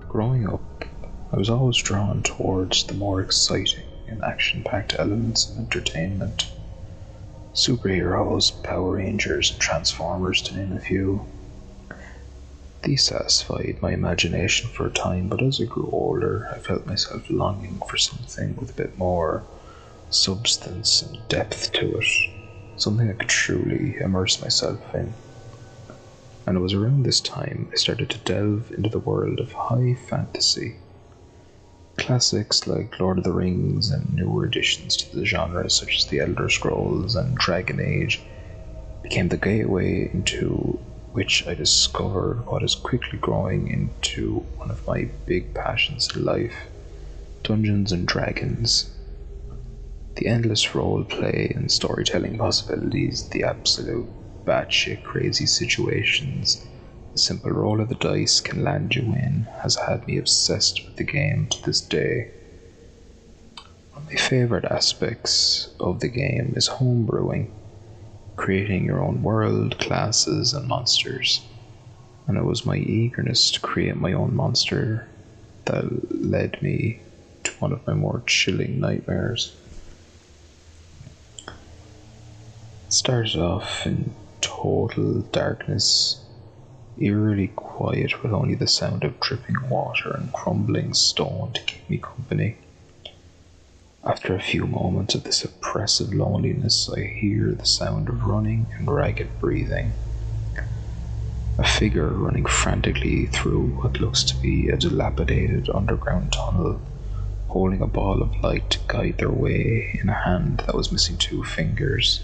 Growing up, I was always drawn towards the more exciting and action-packed elements of entertainment. Superheroes, Power Rangers, and Transformers, to name a few. These satisfied my imagination for a time, but as I grew older, I felt myself longing for something with a bit more substance and depth to it, something I could truly immerse myself in. And it was around this time I started to delve into the world of high fantasy. Classics like Lord of the Rings and newer additions to the genre such as The Elder Scrolls and Dragon Age became the gateway into which I discovered what is quickly growing into one of my big passions in life: Dungeons and Dragons. The endless role play and storytelling possibilities, the absolute batshit crazy situations a simple roll of the dice can land you in has had me obsessed with the game to this day. One of my favourite aspects of the game is homebrewing, creating your own world, classes, and monsters. And it was my eagerness to create my own monster that led me to one of my more chilling nightmares. It started off in total darkness, eerily quiet with only the sound of dripping water and crumbling stone to keep me company. After a few moments of this oppressive loneliness, I hear the sound of running and ragged breathing. A figure running frantically through what looks to be a dilapidated underground tunnel, holding a ball of light to guide their way in a hand that was missing two fingers.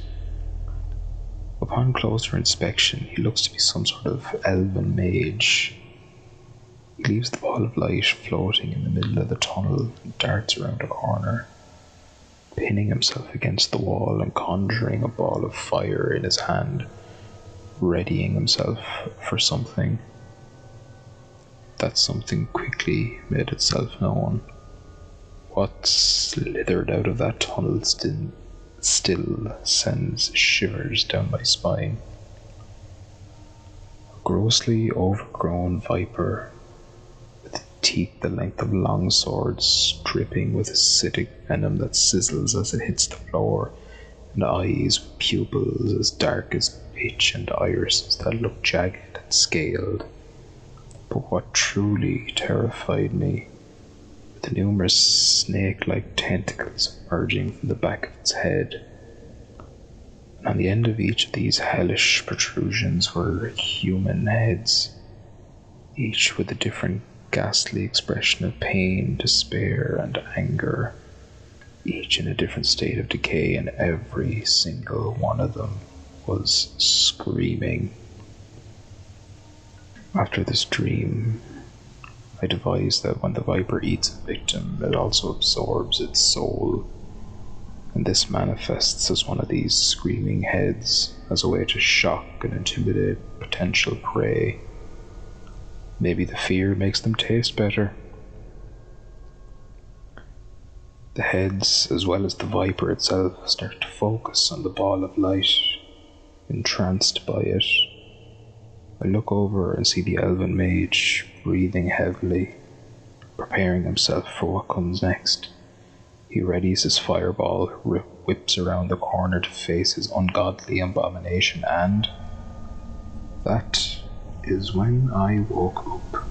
Upon closer inspection, he looks to be some sort of elven mage. He leaves the ball of light floating in the middle of the tunnel and darts around a corner, pinning himself against the wall and conjuring a ball of fire in his hand, readying himself for something. That something quickly made itself known. What slithered out of that tunnel still sends shivers down my spine. A grossly overgrown viper, with teeth the length of long swords, dripping with acidic venom that sizzles as it hits the floor, and eyes with pupils as dark as pitch and irises that look jagged and scaled. But what truly terrified me, the numerous snake-like tentacles emerging from the back of its head. And on the end of each of these hellish protrusions were human heads, each with a different ghastly expression of pain, despair, and anger, each in a different state of decay, and every single one of them was screaming. After this dream, I devised that when the viper eats a victim, it also absorbs its soul, and this manifests as one of these screaming heads as a way to shock and intimidate potential prey. Maybe the fear makes them taste better. The heads, as well as the viper itself, start to focus on the ball of light, entranced by it. I look over and see the elven mage breathing heavily, preparing himself for what comes next. He readies his fireball, whips around the corner to face his ungodly abomination, and that is when I woke up.